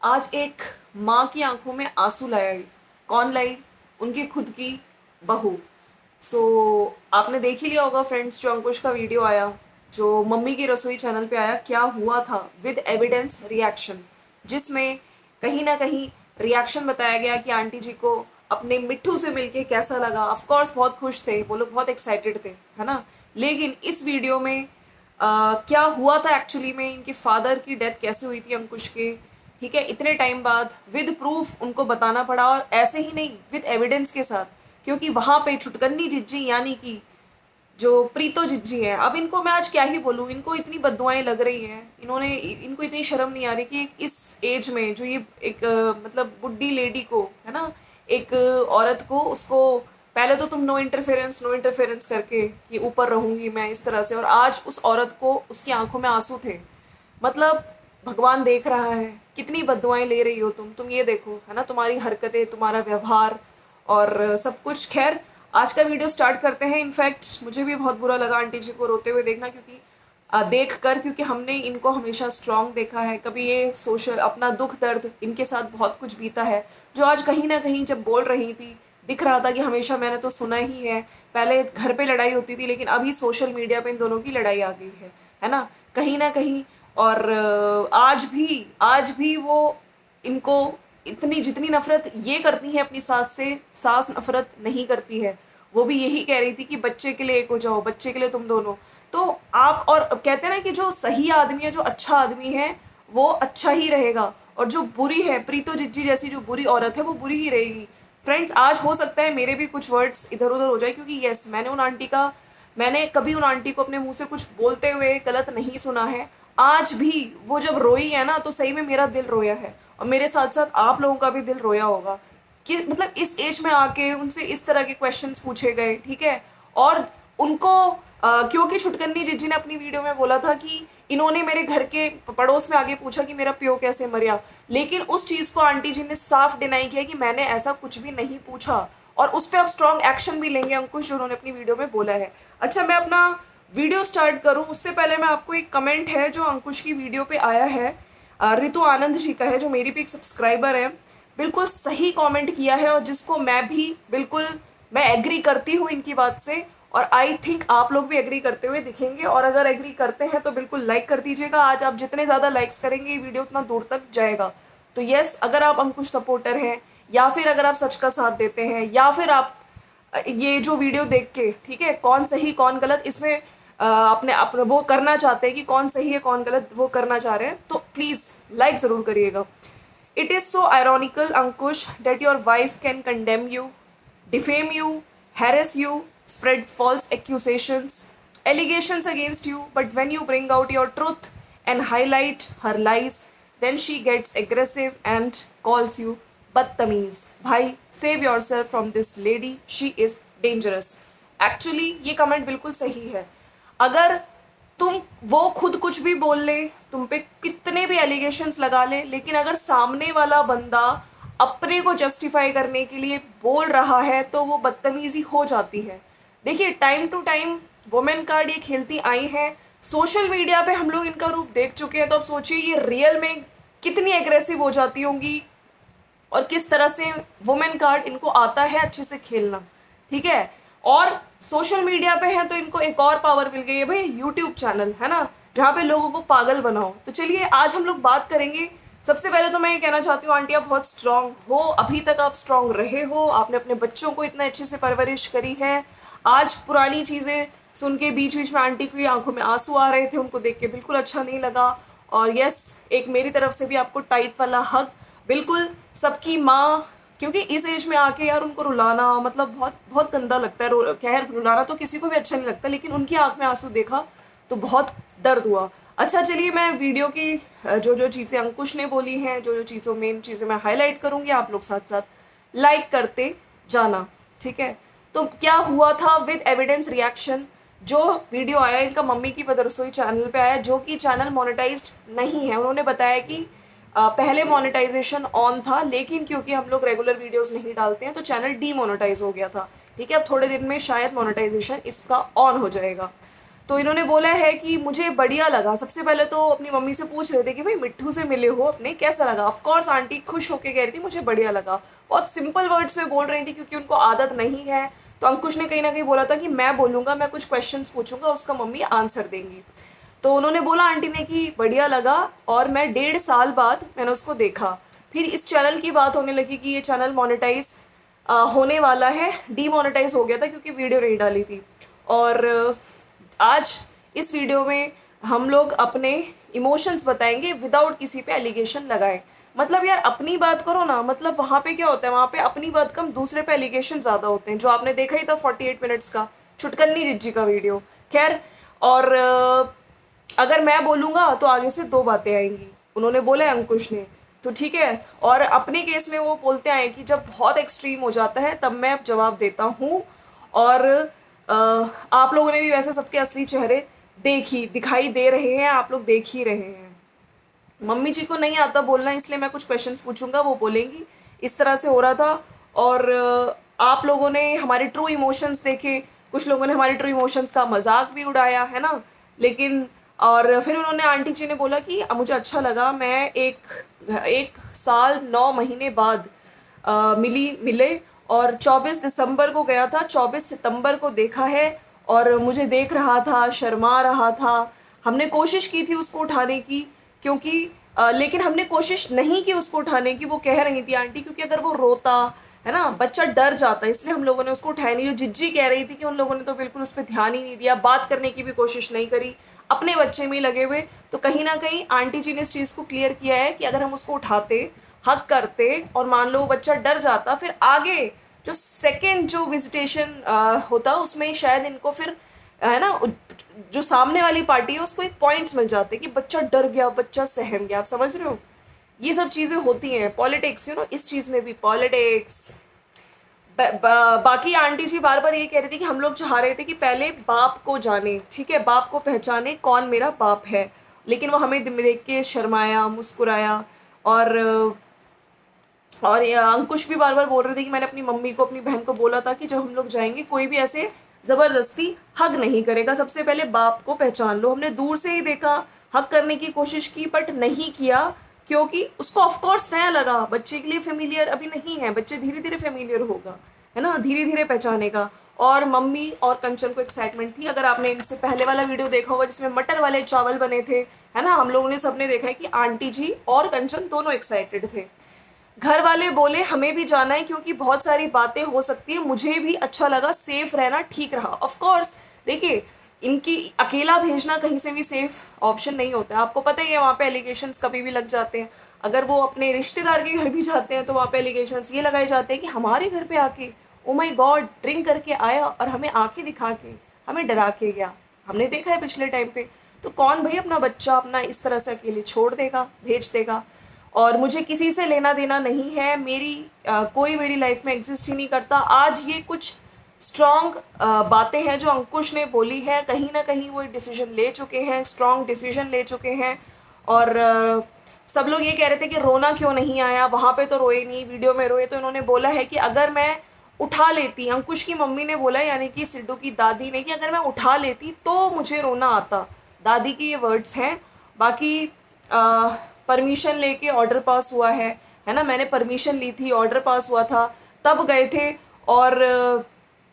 आज एक माँ की आंखों में आंसू लाई। कौन लाई? उनकी खुद की बहू। सो आपने देख ही लिया होगा फ्रेंड्स, जो अंकुश का वीडियो आया, जो मम्मी की रसोई चैनल पे आया, क्या हुआ था विद एविडेंस रिएक्शन, जिसमें कहीं ना कहीं रिएक्शन बताया गया कि आंटी जी को अपने मिट्ठू से मिलके कैसा लगा। ऑफ कोर्स बहुत खुश थे वो लोग, बहुत एक्साइटेड थे, है ना। लेकिन इस वीडियो में क्या हुआ था एक्चुअली में, इनके फादर की डेथ कैसे हुई थी अंकुश के, ठीक है, इतने टाइम बाद विद प्रूफ उनको बताना पड़ा, और ऐसे ही नहीं, विद एविडेंस के साथ। क्योंकि वहां पे छुटकन्नी जिज्जी यानी कि जो प्रीतो जिज्जी है, अब इनको मैं आज क्या ही बोलूँ, इनको इतनी बददुआएं लग रही हैं, इनको इतनी शर्म नहीं आ रही कि इस एज में जो ये एक मतलब बुढ़ी लेडी को, है ना, एक औरत को, उसको पहले तो तुम नो इंटरफेरेंस करके कि ऊपर रहूंगी मैं इस तरह से, और आज उस औरत को उसकी आंखों में आंसू थे। मतलब भगवान देख रहा है कितनी बददुआएं ले रही हो तुम ये देखो, है ना, तुम्हारी हरकतें, तुम्हारा व्यवहार और सब कुछ। खैर, आज का वीडियो स्टार्ट करते हैं। इनफैक्ट मुझे भी बहुत बुरा लगा आंटी जी को रोते हुए देखना, क्योंकि देख कर, क्योंकि हमने इनको हमेशा स्ट्रांग देखा है। कभी ये सोशल अपना दुख दर्द, इनके साथ बहुत कुछ बीता है, जो आज कहीं ना कहीं जब बोल रही थी दिख रहा था कि हमेशा मैंने तो सुना ही है। पहले घर पे लड़ाई होती थी, लेकिन अभी सोशल मीडिया पे इन दोनों की लड़ाई आ गई है ना, कहीं ना कहीं। और आज भी वो इनको इतनी जितनी नफरत ये करती है अपनी सास से, सास नफरत नहीं करती है। वो भी यही कह रही थी कि बच्चे के लिए एक हो जाओ, बच्चे के लिए तुम दोनों। तो आप, और कहते हैं ना कि जो सही आदमी है, जो अच्छा आदमी है, वो अच्छा ही रहेगा, और जो बुरी है, प्रीतो जिज्जी जैसी जो बुरी औरत है, वो बुरी ही रहेगी। फ्रेंड्स, आज हो सकता है मेरे भी कुछ वर्ड्स इधर उधर हो जाए, क्योंकि यस, मैंने कभी उन आंटी को अपने मुंह से कुछ बोलते हुए गलत नहीं सुना है। आज भी वो जब रोई है ना, तो सही में मेरा दिल रोया है, और मेरे साथ साथ आप लोगों का भी दिल रोया होगा कि मतलब इस एज में आके उनसे इस तरह के क्वेश्चंस पूछे गए, ठीक है। और उनको क्योंकि छुटकन्नी जिज्जी ने अपनी वीडियो में बोला था कि इन्होंने मेरे घर के पड़ोस में आगे पूछा कि मेरा प्यो कैसे मरिया, लेकिन उस चीज को आंटी जी ने साफ डिनाई किया कि मैंने ऐसा कुछ भी नहीं पूछा, और उस पर अब स्ट्रॉन्ग एक्शन भी लेंगे अंकुश, जो उन्होंने अपनी वीडियो में बोला है। अच्छा, मैं अपना वीडियो स्टार्ट करूं उससे पहले मैं आपको एक कमेंट है जो अंकुश की वीडियो पे आया है, रितु आनंद जी का है, जो मेरी भी एक सब्सक्राइबर है। बिल्कुल सही कमेंट किया है, और जिसको मैं एग्री करती हूँ इनकी बात से, और आई थिंक आप लोग भी एग्री करते हुए दिखेंगे। और अगर एग्री करते हैं तो बिल्कुल लाइक कर दीजिएगा। आज आप जितने ज़्यादा लाइक्स करेंगे ये वीडियो उतना दूर तक जाएगा। तो यस, अगर आप अंकुश सपोर्टर हैं, या फिर अगर आप सच का साथ देते हैं, या फिर आप ये जो वीडियो देख के, ठीक है, कौन सही कौन गलत इसमें अपने अपने वो करना चाहते हैं कि कौन सही है कौन गलत, वो करना चाह रहे हैं, तो प्लीज लाइक जरूर करिएगा। It is so ironical Ankush that your wife can condemn you, defame you, harass you, spread false accusations, allegations against you, but when you bring out your truth and highlight her lies, then she gets aggressive and calls you बदतमीज। भाई, save your self from this lady, she is dangerous. Actually ये comment बिल्कुल सही है। अगर वो खुद कुछ भी बोल ले, तुम पे कितने भी एलिगेशंस लगा ले, लेकिन अगर सामने वाला बंदा अपने को जस्टिफाई करने के लिए बोल रहा है, तो वो बदतमीजी हो जाती है। देखिए, time to time women card ये खेलती आई हैं। सोशल मीडिया पे हम लोग इनका रूप देख चुके हैं, तो अब सोचिए ये रियल में कितनी एग्रेसिव हो जाती होंगी, और किस तरह से वुमेन कार्ड इनको आता है अच्छे से खेलना, ठीक है। और सोशल मीडिया पे है तो इनको एक और पावर मिल गई है भाई, यूट्यूब चैनल, है ना, जहाँ पे लोगों को पागल बनाओ। तो चलिए आज हम लोग बात करेंगे। सबसे पहले तो मैं ये कहना चाहती हूँ, आंटी आप बहुत स्ट्रांग हो, अभी तक आप स्ट्रांग रहे हो, आपने अपने बच्चों को इतना अच्छे से परवरिश करी है। आज पुरानी चीज़ें सुन के बीच बीच में आंटी की आंखों में आंसू आ रहे थे, उनको देख के बिल्कुल अच्छा नहीं लगा। और यस, एक मेरी तरफ से भी आपको टाइट वाला हक, बिल्कुल सबकी माँ, क्योंकि इस एज में आके यार उनको रुलाना मतलब बहुत बहुत गंदा लगता है। खैर, रुलाना तो किसी को भी अच्छा नहीं लगता, लेकिन उनकी आंख में आंसू देखा तो बहुत दर्द हुआ। अच्छा, चलिए मैं वीडियो की जो जो चीज़ें अंकुश ने बोली हैं, जो जो चीज़ों मेन चीज़ें मैं हाईलाइट करूँगी, आप लोग साथ साथ लाइक करते जाना, ठीक है। तो क्या हुआ था विद एविडेंस रिएक्शन, जो वीडियो आया इनका मम्मी की रसोई चैनल पे आया, जो कि चैनल मोनेटाइज्ड नहीं है। उन्होंने बताया कि पहले मोनेटाइजेशन ऑन था, लेकिन क्योंकि हम लोग रेगुलर वीडियोस नहीं डालते हैं तो चैनल डीमोनेटाइज हो गया था, ठीक है। अब थोड़े दिन में शायद मोनेटाइजेशन इसका ऑन हो जाएगा। तो इन्होंने बोला है कि मुझे बढ़िया लगा। सबसे पहले तो अपनी मम्मी से पूछ रहे थे कि भाई मिट्ठू से मिले हो अपने, कैसा लगा। ऑफ कोर्स आंटी खुश होके कह रही थी मुझे बढ़िया लगा। बहुत सिंपल वर्ड्स में बोल रही थी क्योंकि उनको आदत नहीं है। तो अंकुश ने कहीं ना कहीं बोला था कि मैं बोलूँगा, मैं कुछ क्वेश्चंस पूछूंगा, उसका मम्मी आंसर देंगी। तो उन्होंने बोला आंटी ने कि बढ़िया लगा, और मैं 1.5 साल बाद मैंने उसको देखा। फिर इस चैनल की बात होने लगी कि ये चैनल मोनेटाइज होने वाला है। डीमोनेटाइज हो गया था क्योंकि वीडियो नहीं डाली थी। और आज इस वीडियो में हम लोग अपने इमोशंस बताएंगे विदाउट किसी पे एलिगेशन लगाए। मतलब यार अपनी बात करो ना, मतलब वहाँ पे क्या होता है, वहाँ पे अपनी बात कम दूसरे पे एलिगेशन ज़्यादा होते हैं, जो आपने देखा ही था 48 मिनट्स का छुटकन्नी रिज्जी का वीडियो। खैर, और अगर मैं बोलूँगा तो आगे से 2 बातें आएंगी, उन्होंने बोला अंकुश ने, तो ठीक है। और अपने केस में वो बोलते आए कि जब बहुत एक्सट्रीम हो जाता है तब मैं जवाब देता हूँ। और आप लोगों ने भी वैसे सबके असली चेहरे दिखाई दे रहे हैं, आप लोग देख ही रहे हैं। मम्मी जी को नहीं आता बोलना, इसलिए मैं कुछ क्वेश्चंस पूछूंगा, वो बोलेंगी। इस तरह से हो रहा था। और आप लोगों ने हमारे ट्रू इमोशंस देखे, कुछ लोगों ने हमारे ट्रू इमोशंस का मजाक भी उड़ाया है ना। लेकिन और फिर उन्होंने, आंटी जी ने बोला कि मुझे अच्छा लगा, मैं एक साल 9 महीने बाद मिले, और 24 दिसंबर को गया था, 24 सितंबर को देखा है। और मुझे देख रहा था, शर्मा रहा था। हमने कोशिश की थी उसको उठाने की, क्योंकि लेकिन हमने कोशिश नहीं की उसको उठाने की, वो कह रही थी आंटी, क्योंकि अगर वो रोता है ना, बच्चा डर जाता है, इसलिए हम लोगों ने उसको उठाया नहीं। जो जिज्जी कह रही थी कि उन लोगों ने तो बिल्कुल उस पर ध्यान ही नहीं दिया, बात करने की भी कोशिश नहीं करी, अपने बच्चे में ही लगे हुए। तो कहीं ना कहीं आंटी जी ने इस चीज़ को क्लियर किया है कि अगर हम उसको उठाते, हक करते, और मान लो वो बच्चा डर जाता, फिर आगे जो सेकेंड जो विजिटेशन होता उसमें शायद इनको फिर है ना, जो सामने वाली पार्टी है उसको एक पॉइंट्स मिल जाते कि बच्चा डर गया, बच्चा सहम गया। आप समझ रहे हो, ये सब चीज़ें होती हैं। पॉलिटिक्स, इस चीज़ में भी पॉलिटिक्स। बाकी आंटी जी बार बार ये कह रही थी कि हम लोग चाह रहे थे कि पहले बाप को जाने, ठीक है, बाप को पहचाने कौन मेरा बाप है। लेकिन वो हमें देख के शर्माया, मुस्कुराया। और ये अंकुश भी बार बार बोल रहे थे कि मैंने अपनी मम्मी को, अपनी बहन को बोला था कि जब हम लोग जाएंगे कोई भी ऐसे ज़बरदस्ती हग नहीं करेगा, सबसे पहले बाप को पहचान लो। हमने दूर से ही देखा, हग करने की कोशिश की, बट नहीं किया, क्योंकि उसको ऑफकोर्स नया लगा। बच्चे के लिए फेमिलियर अभी नहीं है, बच्चे धीरे धीरे फेमिलियर होगा, है ना, धीरे धीरे पहचानेगा। और मम्मी और कंचन को एक्साइटमेंट थी। अगर आपने इनसे पहले वाला वीडियो देखा होगा जिसमें मटर वाले चावल बने थे, है ना, हम लोगों ने सबने देखा है कि आंटी जी और कंचन दोनों एक्साइटेड थे। घर वाले बोले हमें भी जाना है क्योंकि बहुत सारी बातें हो सकती है। मुझे भी अच्छा लगा, सेफ रहना ठीक रहा। ऑफ कोर्स देखिए, इनकी अकेला भेजना कहीं से भी सेफ ऑप्शन नहीं होता है। आपको पता ही है वहाँ पे एलिगेशंस कभी भी लग जाते हैं। अगर वो अपने रिश्तेदार के घर भी जाते हैं तो वहाँ पे एलिगेशंस ये लगाए जाते हैं कि हमारे घर पे आके, ओ माय गॉड, ड्रिंक करके आया और हमें आंखें दिखा के, हमें डरा के गया। हमने देखा है पिछले टाइम पे। तो कौन भाई अपना बच्चा अपना इस तरह से अकेले छोड़ देगा, भेज देगा। और मुझे किसी से लेना देना नहीं है, कोई मेरी लाइफ में एग्जिस्ट ही नहीं करता। आज ये कुछ स्ट्रॉन्ग बातें हैं जो अंकुश ने बोली है, कहीं ना कहीं वो डिसीजन ले चुके हैं, स्ट्रॉन्ग डिसीजन ले चुके हैं। और सब लोग ये कह रहे थे कि रोना क्यों नहीं आया, वहाँ पे तो रोए नहीं, वीडियो में रोए। तो इन्होंने बोला है कि अगर मैं उठा लेती, अंकुश की मम्मी ने बोला, यानी कि सिद्धू की दादी ने, कि अगर मैं उठा लेती तो मुझे रोना आता। दादी के ये वर्ड्स हैं। बाकी परमिशन लेके ऑर्डर पास हुआ है ना, मैंने परमिशन ली थी, ऑर्डर पास हुआ था, तब गए थे। और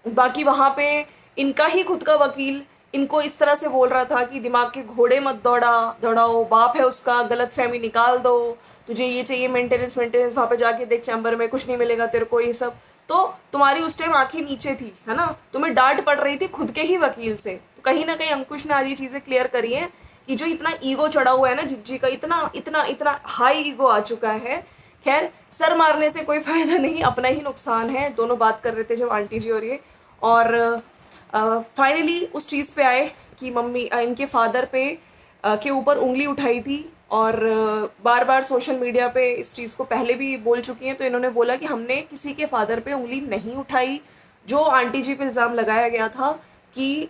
बाकी वहाँ पे इनका ही खुद का वकील इनको इस तरह से बोल रहा था कि दिमाग के घोड़े मत दौड़ाओ, बाप है उसका, गलत फहमी निकाल दो, तुझे ये चाहिए मेंटेनेंस, वहाँ पे जाके देख चैम्बर में कुछ नहीं मिलेगा तेरे को, ये सब। तो तुम्हारी उस टाइम आंखें नीचे थी, है ना, तुम्हें डांट पड़ रही थी खुद के ही वकील से। तो कहीं ना कहीं अंकुश ने आज ये चीज़ें क्लियर करी हैं कि जो इतना ईगो चढ़ा हुआ है ना जिज्जी का, इतना इतना इतना हाई ईगो आ चुका है। खैर, सर मारने से कोई फ़ायदा नहीं, अपना ही नुकसान है। दोनों बात कर रहे थे जब आंटी जी और ये। और फाइनली उस चीज़ पे आए कि मम्मी इनके फादर पे के ऊपर उंगली उठाई थी। और बार बार सोशल मीडिया पे इस चीज़ को पहले भी बोल चुकी हैं। तो इन्होंने बोला कि हमने किसी के फादर पे उंगली नहीं उठाई। जो आंटी जी पे इल्ज़ाम लगाया गया था कि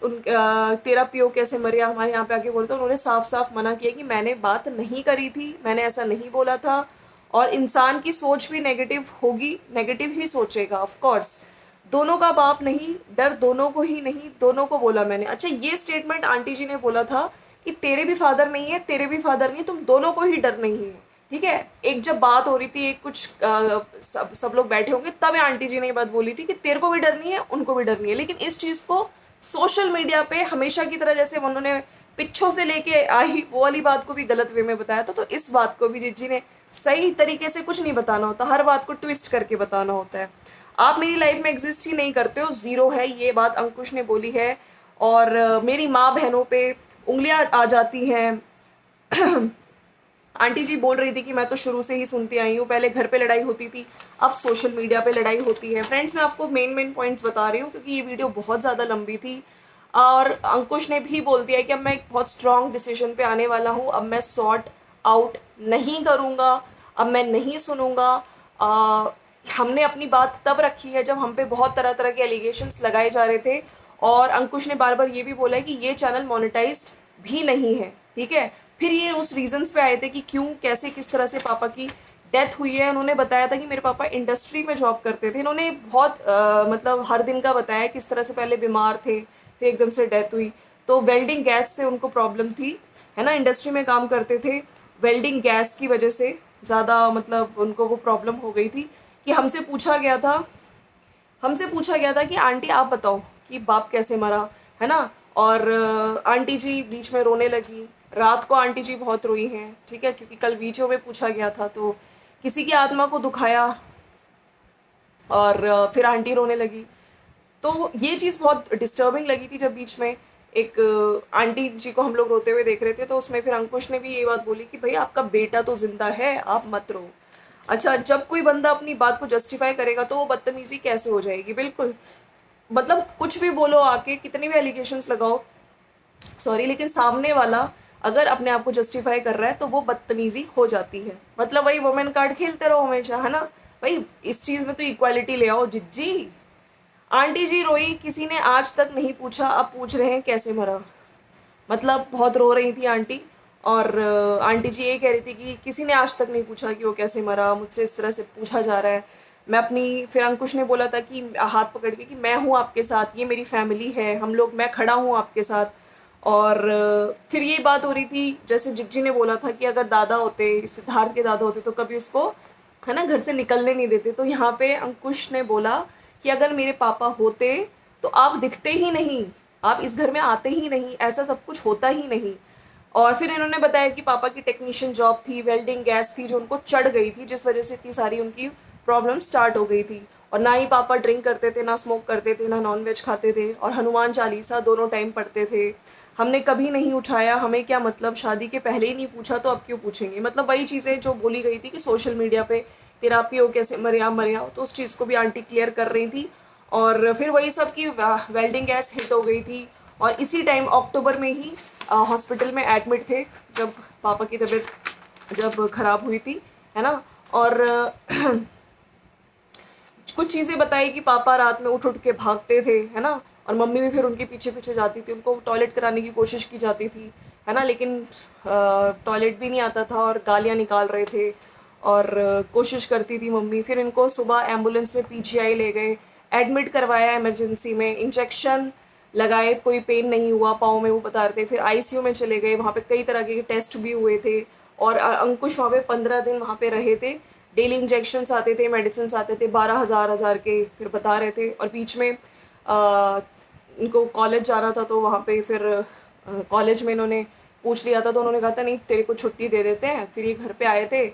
तेरा पियो कैसे मरिया, हमारे यहाँ पे आके बोलते, उन्होंने साफ साफ मना किया कि मैंने बात नहीं करी थी, मैंने ऐसा नहीं बोला था। और इंसान की सोच भी नेगेटिव होगी, नेगेटिव ही सोचेगा ऑफ कोर्स। दोनों का बाप नहीं, डर दोनों को ही नहीं, दोनों को बोला मैंने। अच्छा, ये स्टेटमेंट आंटी जी ने बोला था कि तेरे भी फादर नहीं है, तेरे भी फादर नहीं है, तुम दोनों को ही डर नहीं है। ठीक है, एक जब बात हो रही थी, एक कुछ सब लोग बैठे होंगे, तब आंटी जी ने ये बात बोली थी कि तेरे को भी डर नहीं है, उनको भी डर नहीं है। लेकिन इस चीज़ को सोशल मीडिया पे हमेशा की तरह जैसे उन्होंने पिच्छों से लेके आई वो वाली बात को भी गलत वे में बताया था, तो इस बात को भी जिज्जी ने सही तरीके से कुछ नहीं बताना होता, हर बात को ट्विस्ट करके बताना होता है। आप मेरी लाइफ में एग्जिस्ट ही नहीं करते हो, ज़ीरो है, ये बात अंकुश ने बोली है। और मेरी माँ बहनों पे उंगलियां आ जाती हैं। आंटी जी बोल रही थी कि मैं तो शुरू से ही सुनती आई हूँ, पहले घर पे लड़ाई होती थी, अब सोशल मीडिया पे लड़ाई होती है। फ्रेंड्स, मैं आपको मेन पॉइंट्स बता रही हूँ क्योंकि ये वीडियो बहुत ज़्यादा लंबी थी। और अंकुश ने भी बोल दिया कि अब मैं एक बहुत स्ट्रांग डिसीजन पे आने वाला हूँ, अब मैं सॉर्ट आउट नहीं करूँगा, अब मैं नहीं सुनूंगा। हमने अपनी बात तब रखी है जब हम पे बहुत तरह तरह के एलिगेशंस लगाए जा रहे थे, और अंकुश ने बार बार ये भी बोला है कि ये चैनल मोनेटाइज्ड भी नहीं है। ठीक है, फिर ये उस रीजंस पे आए थे कि क्यों, कैसे, किस तरह से पापा की डेथ हुई है। उन्होंने बताया था कि मेरे पापा इंडस्ट्री में जॉब करते थे। इन्होंने बहुत मतलब हर दिन का बताया किस तरह से पहले बीमार थे, फिर एकदम से डेथ हुई। तो वेल्डिंग गैस से उनको प्रॉब्लम थी, है ना, इंडस्ट्री में काम करते थे, वेल्डिंग गैस की वजह से ज़्यादा मतलब उनको वो प्रॉब्लम हो गई थी। कि हमसे पूछा गया था कि आंटी आप बताओ कि बाप कैसे मरा, है ना। और आंटी जी बीच में रोने लगी, रात को आंटी जी बहुत रोई हैं। ठीक है, क्योंकि कल वीडियो में पूछा गया था तो किसी की आत्मा को दुखाया, और फिर आंटी रोने लगी। तो ये चीज़ बहुत डिस्टर्बिंग लगी थी जब बीच में एक आंटी जी को हम लोग रोते हुए देख रहे थे। तो उसमें फिर अंकुश ने भी ये बात बोली कि भाई आपका बेटा तो जिंदा है, आप मत रो। अच्छा, जब कोई बंदा अपनी बात को जस्टिफाई करेगा तो वो बदतमीजी कैसे हो जाएगी? बिल्कुल, मतलब कुछ भी बोलो आके, कितने भी एलिगेशंस लगाओ, सॉरी, लेकिन सामने वाला अगर अपने आप को जस्टिफाई कर रहा है तो वो बदतमीजी हो जाती है। मतलब वही वुमेन कार्ड खेलते रहो हमेशा, है ना। भाई इस चीज़ में तो इक्वालिटी ले आओ जिज्जी। आंटी जी रोई, किसी ने आज तक नहीं पूछा, अब पूछ रहे हैं कैसे मरा। मतलब बहुत रो रही थी आंटी, और आंटी जी ये कह रही थी कि किसी ने आज तक नहीं पूछा कि वो कैसे मरा, मुझसे इस तरह से पूछा जा रहा है। मैं अपनी, फिर अंकुश ने बोला था कि हाथ पकड़ के कि मैं हूँ आपके साथ, ये मेरी फैमिली है, हम लोग, मैं खड़ा हूँ आपके साथ। और फिर ये बात हो रही थी जैसे जिज्जी ने बोला था कि अगर दादा होते, सिद्धार्थ के दादा होते तो कभी उसको, है ना, घर से निकलने नहीं देते। तो यहाँ पे अंकुश ने बोला कि अगर मेरे पापा होते तो आप दिखते ही नहीं, आप इस घर में आते ही नहीं, ऐसा सब कुछ होता ही नहीं। और फिर इन्होंने बताया कि पापा की टेक्नीशियन जॉब थी, वेल्डिंग गैस थी जो उनको चढ़ गई थी, जिस वजह से इतनी सारी उनकी प्रॉब्लम स्टार्ट हो गई थी। और ना ही पापा ड्रिंक करते थे, ना स्मोक करते थे, ना नॉनवेज खाते थे, और हनुमान चालीसा दोनों टाइम पढ़ते थे। हमने कभी नहीं उठाया, हमें क्या मतलब, शादी के पहले ही नहीं पूछा तो अब क्यों पूछेंगे। मतलब वही चीज़ें जो बोली गई थी कि सोशल मीडिया पे तेरा पियो कैसे मरे आओ, तो उस चीज़ को भी आंटी क्लियर कर रही थी। और फिर वही सब की वेल्डिंग गैस हिट हो गई थी, और इसी टाइम अक्टूबर में ही हॉस्पिटल में एडमिट थे जब पापा की तबीयत जब खराब हुई थी, है ना। और कुछ चीज़ें बताई कि पापा रात में उठ उठ के भागते थे, है ना, और मम्मी भी फिर उनके पीछे पीछे जाती थी, उनको टॉयलेट कराने की कोशिश की जाती थी, है ना, लेकिन टॉयलेट भी नहीं आता था और गालियाँ निकाल रहे थे। और कोशिश करती थी मम्मी। फिर इनको सुबह एम्बुलेंस में पीजीआई ले गए, एडमिट करवाया इमरजेंसी में, इंजेक्शन लगाए, कोई पेन नहीं हुआ पाँव में, वो बता रहे थे। फिर आईसीयू में चले गए, वहाँ पे कई तरह के टेस्ट भी हुए थे। और अंकुश वहाँ पे 15 दिन वहाँ पे रहे थे। डेली इंजेक्शन्स आते थे, मेडिसिन आते थे, 12,000 के, फिर बता रहे थे। और बीच में इनको कॉलेज जाना था तो वहाँ पे फिर कॉलेज में इन्होंने पूछ लिया था, तो उन्होंने कहा था नहीं तेरे को छुट्टी दे देते हैं। फिर ये घर पे आए थे,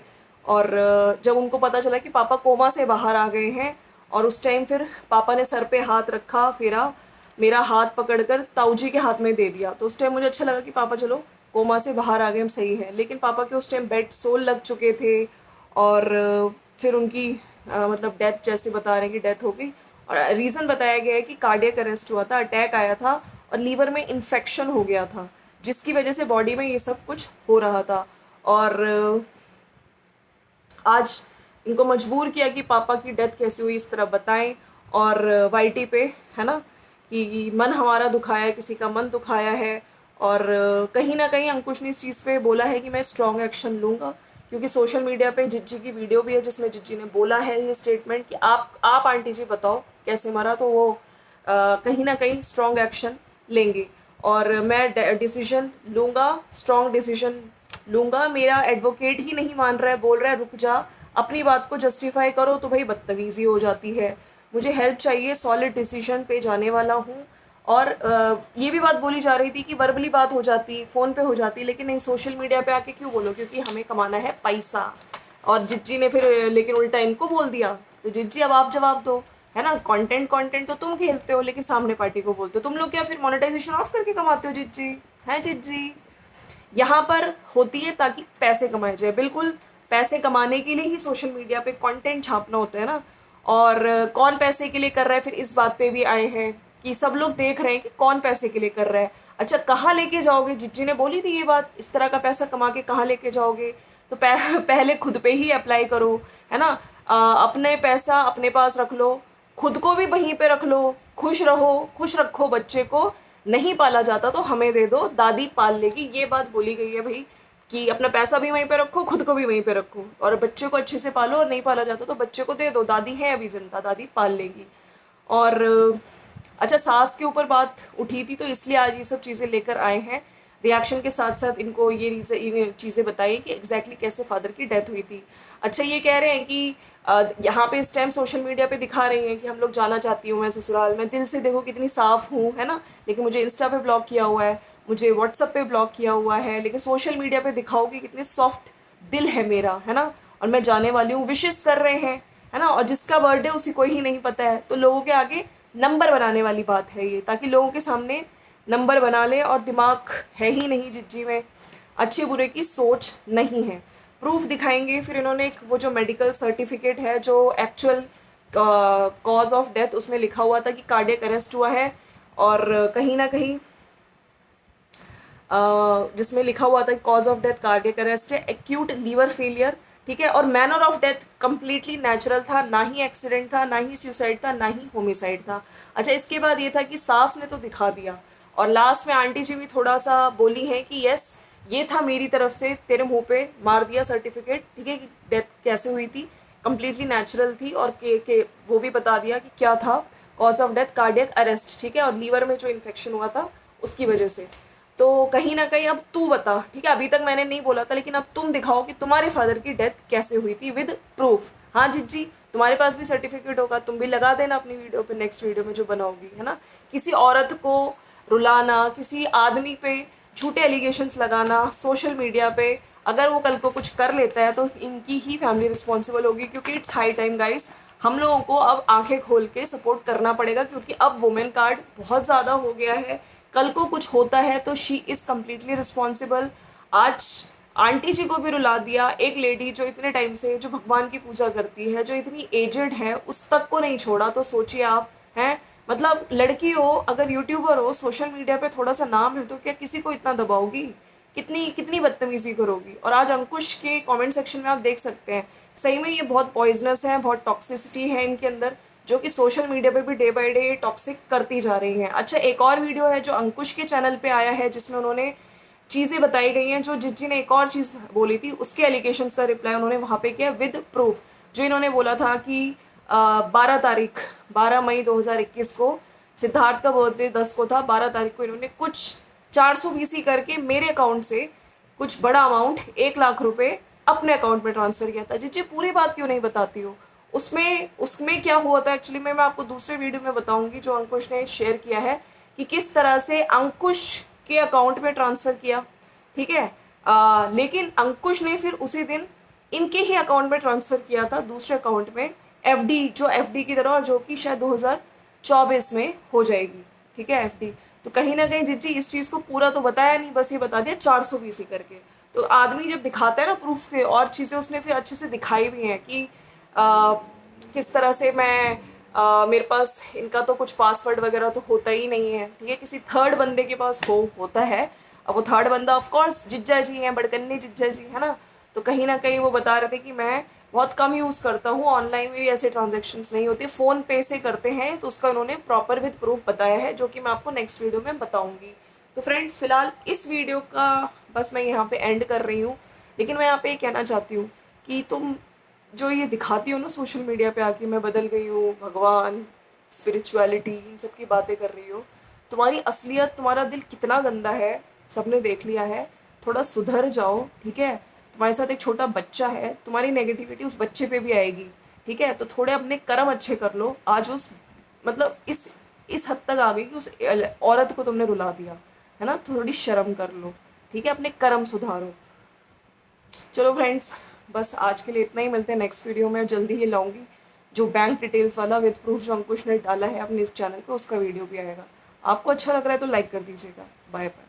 और जब उनको पता चला कि पापा कोमा से बाहर आ गए हैं, और उस टाइम फिर पापा ने सर पे हाथ रखा, फिरा, मेरा हाथ पकड़कर ताऊ जी के हाथ में दे दिया। तो उस टाइम मुझे अच्छा लगा कि पापा चलो कोमा से बाहर आ गए, हम सही है। लेकिन पापा के उस टाइम बेड सोल लग चुके थे, और फिर उनकी मतलब डेथ, जैसे बता रहे हैं कि डेथ हो गई। और रीज़न बताया गया है कि कार्डियक अरेस्ट हुआ था, अटैक आया था, और लीवर में इन्फेक्शन हो गया था, जिसकी वजह से बॉडी में ये सब कुछ हो रहा था। और आज इनको मजबूर किया कि पापा की डेथ कैसे हुई इस तरह बताएं, और वाईटी पे, है ना, कि मन हमारा दुखाया, किसी का मन दुखाया है। और कहीं ना कहीं अंकुश ने इस चीज़ पे बोला है कि मैं स्ट्रॉन्ग एक्शन लूँगा, क्योंकि सोशल मीडिया पे जिज्जी की वीडियो भी है जिसमें जिज्जी ने बोला है ये स्टेटमेंट कि आप आंटी जी बताओ कैसे मरा, तो वो कहीं ना कहीं स्ट्रॉन्ग एक्शन लेंगे और मैं डिसीजन लूँगा, स्ट्रॉन्ग डिसीजन लूँगा। मेरा एडवोकेट ही नहीं मान रहा है, बोल रहा है रुक जा, अपनी बात को जस्टिफाई करो, तो भाई बदतमीज़ी हो जाती है। मुझे हेल्प चाहिए, सॉलिड डिसीजन पे जाने वाला हूँ। और ये भी बात बोली जा रही थी कि वर्बली बात हो जाती, फ़ोन पे हो जाती, लेकिन नहीं, सोशल मीडिया पे आके क्यों बोलो, क्योंकि हमें कमाना है पैसा। और जिज्जी ने फिर लेकिन उल्टा इनको बोल दिया, तो जिज्जी अब आप जवाब दो, है ना। कंटेंट तो तुम खेलते हो, लेकिन सामने पार्टी को बोलते हो। तुम लोग क्या फिर मोनेटाइजेशन ऑफ करके कमाते हो जिज्जी? हैं जिज्जी? यहाँ पर होती है ताकि पैसे कमाए जाए, बिल्कुल पैसे कमाने के लिए ही सोशल मीडिया पे कंटेंट छापना होता है ना। और कौन पैसे के लिए कर रहा है, फिर इस बात पे भी आए हैं कि सब लोग देख रहे हैं कि कौन पैसे के लिए कर रहा है। अच्छा, कहाँ लेके जाओगे? जिज्जी ने बोली थी ये बात, इस तरह का पैसा कमा के कहाँ लेके जाओगे? तो पहले खुद पे ही अप्लाई करो, है ना। अपने पैसा अपने पास रख लो, खुद को भी वहीं पे रख लो, खुश रहो, खुश रखो बच्चे को। नहीं पाला जाता तो हमें दे दो, दादी पाल लेगी, ये बात बोली गई है भाई, कि अपना पैसा भी वहीं पे रखो, खुद को भी वहीं पे रखो, और बच्चे को अच्छे से पालो। और नहीं पाला जाता तो बच्चे को दे दो, दादी है अभी जिंदा, दादी पाल लेगी। और अच्छा, सास के ऊपर बात उठी थी तो इसलिए आज ये सब चीज़ें लेकर आए हैं। रिएक्शन के साथ साथ इनको ये चीज़ें बताई कि एग्जैक्टली कैसे फादर की डेथ हुई थी। अच्छा, ये कह रहे हैं कि यहाँ पे इस टाइम सोशल मीडिया पे दिखा रही हैं कि हम लोग जाना चाहती हूँ मैं ससुराल में, दिल से देखो कितनी साफ़ हूँ, है ना, लेकिन मुझे इंस्टा पे ब्लॉक किया हुआ है, मुझे व्हाट्सअप पे ब्लॉक किया हुआ है, लेकिन सोशल मीडिया पे दिखाओ कि कितनी सॉफ्ट दिल है मेरा, है ना। और मैं जाने वाली हूँ, विशेष कर रहे हैं, है ना। और जिसका बर्थडे उसी को ही नहीं पता है, तो लोगों के आगे नंबर बनाने वाली बात है ये, ताकि लोगों के सामने नंबर बना ले। और दिमाग है ही नहीं जिज्जी में, अच्छे बुरे की सोच नहीं है। प्रूफ दिखाएंगे। फिर इन्होंने एक वो जो मेडिकल सर्टिफिकेट है, जो एक्चुअल कॉज ऑफ डेथ उसमें लिखा हुआ था कि कार्डियक अरेस्ट हुआ है, और कहीं ना कहीं जिसमें लिखा हुआ था cause of death cardiac arrest है, एक्यूट लीवर फेलियर, ठीक है। और manner of death completely natural था, ना ही एक्सीडेंट था, ना ही सुसाइड था, ना ही होमिसाइड था। अच्छा, इसके बाद ये था कि सास ने तो दिखा दिया, और लास्ट में आंटी जी भी थोड़ा सा बोली है कि यस, ये था मेरी तरफ से, तेरे मुंह पे मार दिया सर्टिफिकेट, ठीक है, कि डेथ कैसे हुई थी, कंप्लीटली नेचुरल थी। और के वो भी बता दिया कि क्या था cause of death, cardiac arrest, ठीक है, और लीवर में जो इन्फेक्शन हुआ था उसकी वजह से। तो कहीं ना कहीं अब तू बता, ठीक है, अभी तक मैंने नहीं बोला था, लेकिन अब तुम दिखाओ कि तुम्हारे फादर की डेथ कैसे हुई थी विद प्रूफ। हाँ जिज्जी, तुम्हारे पास भी सर्टिफिकेट होगा, तुम भी लगा देना अपनी वीडियो पे, नेक्स्ट वीडियो में जो बनाओगी, है ना। किसी औरत को रुलाना, किसी आदमी पे झूठे एलिगेशंस लगाना सोशल मीडिया पे, अगर वो कल को कुछ कर लेता है तो इनकी ही फैमिली रिस्पॉन्सिबल होगी, क्योंकि इट्स हाई टाइम गाइस, हम लोगों को अब आंखें खोल के सपोर्ट करना पड़ेगा, क्योंकि अब वुमेन कार्ड बहुत ज़्यादा हो गया है। कल को कुछ होता है तो शी इज़ कम्प्लीटली रिस्पॉन्सिबल। आज आंटी जी को भी रुला दिया, एक लेडी जो इतने टाइम से जो भगवान की पूजा करती है, जो इतनी एजड है, उस तक को नहीं छोड़ा, तो सोचिए आप, हैं, मतलब लड़की हो, अगर यूट्यूबर हो, सोशल मीडिया पे थोड़ा सा नाम है, तो क्या किसी को इतना दबाओगी? कितनी कितनी बदतमीजी करोगी? और आज अंकुश के कमेंट सेक्शन में आप देख सकते हैं, सही में ये बहुत पॉइजनस है, बहुत टॉक्सिसिटी है इनके अंदर, जो कि सोशल मीडिया पे भी डे बाय डे टॉक्सिक करती जा रही हैं। अच्छा, एक और वीडियो है जो अंकुश के चैनल पे आया है, जिसमें उन्होंने चीज़ें बताई गई हैं, जो जिज्जी ने एक और चीज़ बोली थी उसके एलिगेशंस का रिप्लाई उन्होंने वहाँ पे किया विद प्रूफ। जो इन्होंने बोला था कि 12 मई 2021 को सिद्धार्थ का बर्थडे 10 को था, 12 तारीख को इन्होंने कुछ 420 करके मेरे अकाउंट से कुछ बड़ा अमाउंट 1 लाख रुपए अपने अकाउंट में ट्रांसफ़र किया था। जिज्जी, पूरी बात क्यों नहीं बताती हो? उसमें उसमें क्या हुआ था एक्चुअली मैं आपको दूसरे वीडियो में बताऊंगी, जो अंकुश ने शेयर किया है, कि किस तरह से अंकुश के अकाउंट में ट्रांसफ़र किया, ठीक है। लेकिन अंकुश ने फिर उसी दिन इनके ही अकाउंट में ट्रांसफ़र किया था, दूसरे अकाउंट में, एफडी, जो एफडी की तरह, और जो कि शायद 2024 में हो जाएगी, ठीक है, एफडी। तो कहीं ना कहीं जिज्जी इस चीज़ को पूरा तो बताया नहीं, बस ये बता दिया 420 करके। तो आदमी जब दिखाता है ना प्रूफ के, और चीज़ें उसने फिर अच्छे से दिखाई भी हैं कि किस तरह से मैं मेरे पास इनका तो कुछ पासवर्ड वगैरह तो होता ही नहीं है, ठीक है, किसी थर्ड बंदे के पास होता है। अब वो थर्ड बंदा ऑफ कोर्स जिज्जा जी हैं, बड़कन्ने जिज्जा जी, है ना। तो कहीं ना कहीं वो बता रहे थे कि मैं बहुत कम यूज़ करता हूँ, ऑनलाइन मेरी ऐसे ट्रांजेक्शन्स नहीं होती, फ़ोन पे से करते हैं। तो उसका उन्होंने प्रॉपर विद प्रूफ बताया है, जो कि मैं आपको नेक्स्ट वीडियो में बताऊँगी। तो फ्रेंड्स, फिलहाल इस वीडियो का बस मैं यहाँ पे एंड कर रही हूँ, लेकिन मैं यहाँ पे ये कहना चाहती हूँ कि तुम जो ये दिखाती हो ना सोशल मीडिया पे आके, मैं बदल गई हूँ, भगवान, स्पिरिचुअलिटी, इन सब की बातें कर रही हो। तुम्हारी असलियत, तुम्हारा दिल कितना गंदा है सबने देख लिया है। थोड़ा सुधर जाओ, ठीक है। तुम्हारे साथ एक छोटा बच्चा है, तुम्हारी नेगेटिविटी उस बच्चे पे भी आएगी, ठीक है। तो थोड़े अपने कर्म अच्छे कर लो। आज उस मतलब इस हद तक आ गई कि उस औरत को तुमने रुला दिया, है ना। थोड़ी शर्म कर लो, ठीक है, अपने कर्म सुधारो। चलो फ्रेंड्स, बस आज के लिए इतना ही। मिलते हैं नेक्स्ट वीडियो में। जल्दी ही लाऊंगी जो बैंक डिटेल्स वाला विद प्रूफ जो अंकुश ने डाला है अपने इस चैनल पे, उसका वीडियो भी आएगा। आपको अच्छा लग रहा है तो लाइक कर दीजिएगा। Bye bye.